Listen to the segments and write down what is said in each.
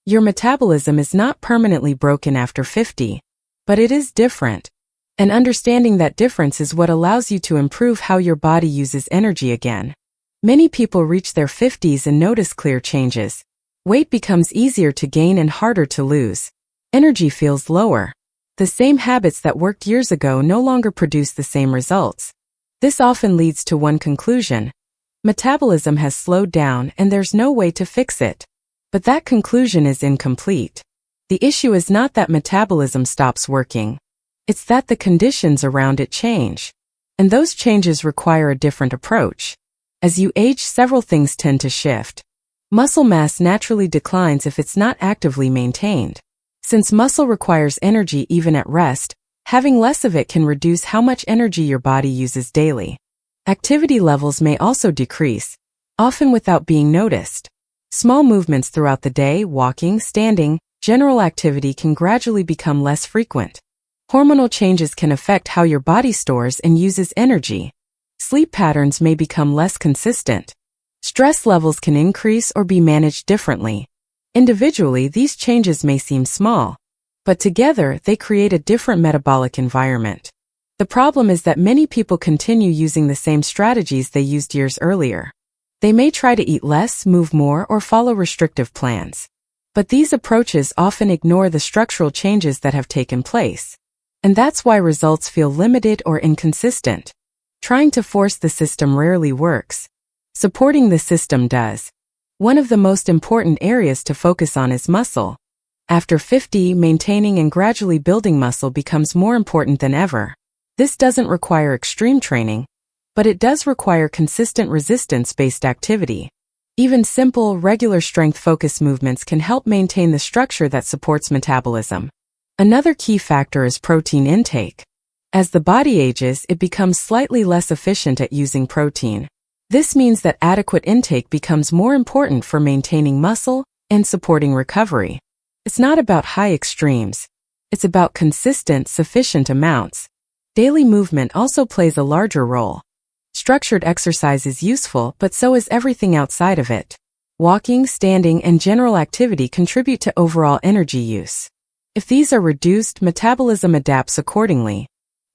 Your metabolism is not permanently broken after 50, but it is different. And understanding that difference is what allows you to improve how your body uses energy again. Many people reach their 50s and notice clear changes. Weight becomes easier to gain and harder to lose. Energy feels lower. The same habits that worked years ago no longer produce the same results. This often leads to one conclusion: metabolism has slowed down and there's no way to fix it. But that conclusion is incomplete. The issue is not that metabolism stops working. It's that the conditions around it change. And those changes require a different approach. As you age, several things tend to shift. Muscle mass naturally declines if it's not actively maintained. Since muscle requires energy even at rest, having less of it can reduce how much energy your body uses daily. Activity levels may also decrease, often without being noticed. Small movements throughout the day, walking, standing, general activity can gradually become less frequent. Hormonal changes can affect how your body stores and uses energy. Sleep patterns may become less consistent. Stress levels can increase or be managed differently. Individually, these changes may seem small, but together they create a different metabolic environment. The problem is that many people continue using the same strategies they used years earlier. They may try to eat less, move more, or follow restrictive plans. But these approaches often ignore the structural changes that have taken place. And that's why results feel limited or inconsistent. Trying to force the system rarely works. Supporting the system does. One of the most important areas to focus on is muscle. After 50, maintaining and gradually building muscle becomes more important than ever. This doesn't require extreme training, but it does require consistent resistance-based activity. Even simple, regular strength-focused movements can help maintain the structure that supports metabolism. Another key factor is protein intake. As the body ages, it becomes slightly less efficient at using protein. This means that adequate intake becomes more important for maintaining muscle and supporting recovery. It's not about high extremes. It's about consistent, sufficient amounts. Daily movement also plays a larger role. Structured exercise is useful, but so is everything outside of it. Walking, standing, and general activity contribute to overall energy use. If these are reduced, metabolism adapts accordingly.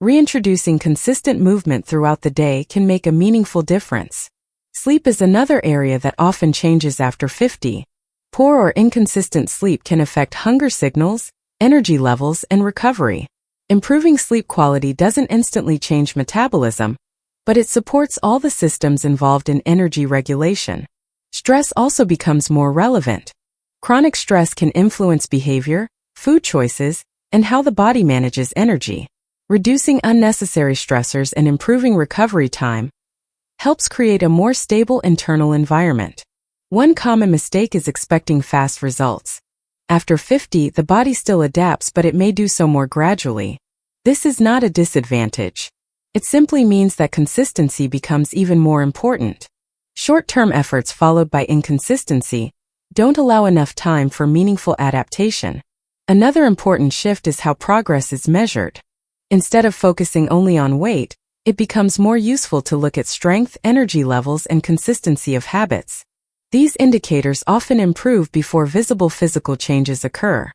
Reintroducing consistent movement throughout the day can make a meaningful difference. Sleep is another area that often changes after 50. Poor or inconsistent sleep can affect hunger signals, energy levels, and recovery. Improving sleep quality doesn't instantly change metabolism, but it supports all the systems involved in energy regulation. Stress also becomes more relevant. Chronic stress can influence behavior, food choices, and how the body manages energy. Reducing unnecessary stressors and improving recovery time helps create a more stable internal environment. One common mistake is expecting fast results. After 50, the body still adapts, but it may do so more gradually. This is not a disadvantage. It simply means that consistency becomes even more important. Short-term efforts followed by inconsistency don't allow enough time for meaningful adaptation. Another important shift is how progress is measured. Instead of focusing only on weight, it becomes more useful to look at strength, energy levels, and consistency of habits. These indicators often improve before visible physical changes occur.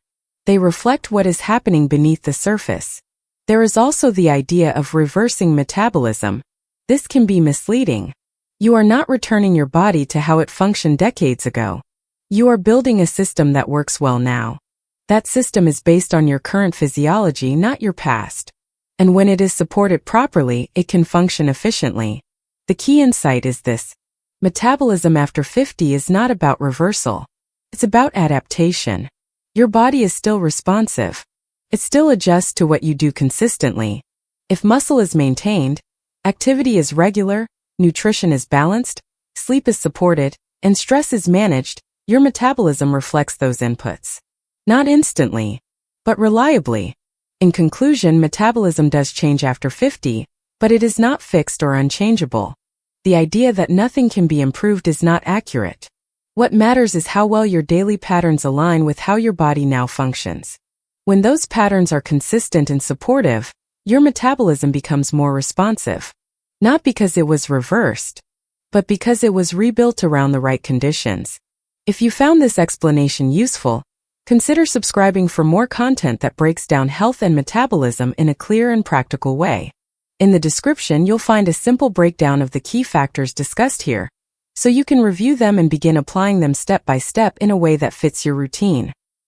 They reflect what is happening beneath the surface. There is also the idea of reversing metabolism. This can be misleading. You are not returning your body to how it functioned decades ago. You are building a system that works well now. That system is based on your current physiology, not your past. And when it is supported properly, it can function efficiently. The key insight is this: metabolism after 50 is not about reversal. It's about adaptation. Your body is still responsive. It still adjusts to what you do consistently. If muscle is maintained, activity is regular, nutrition is balanced, sleep is supported, and stress is managed, your metabolism reflects those inputs. Not instantly, but reliably. In conclusion, metabolism does change after 50, but it is not fixed or unchangeable. The idea that nothing can be improved is not accurate. What matters is how well your daily patterns align with how your body now functions. When those patterns are consistent and supportive, your metabolism becomes more responsive. Not because it was reversed, but because it was rebuilt around the right conditions. If you found this explanation useful, Consider subscribing for more content that breaks down health and metabolism in a clear and practical way. In the description, you'll find a simple breakdown of the key factors discussed here, so you can review them and begin applying them step by step in a way that fits your routine.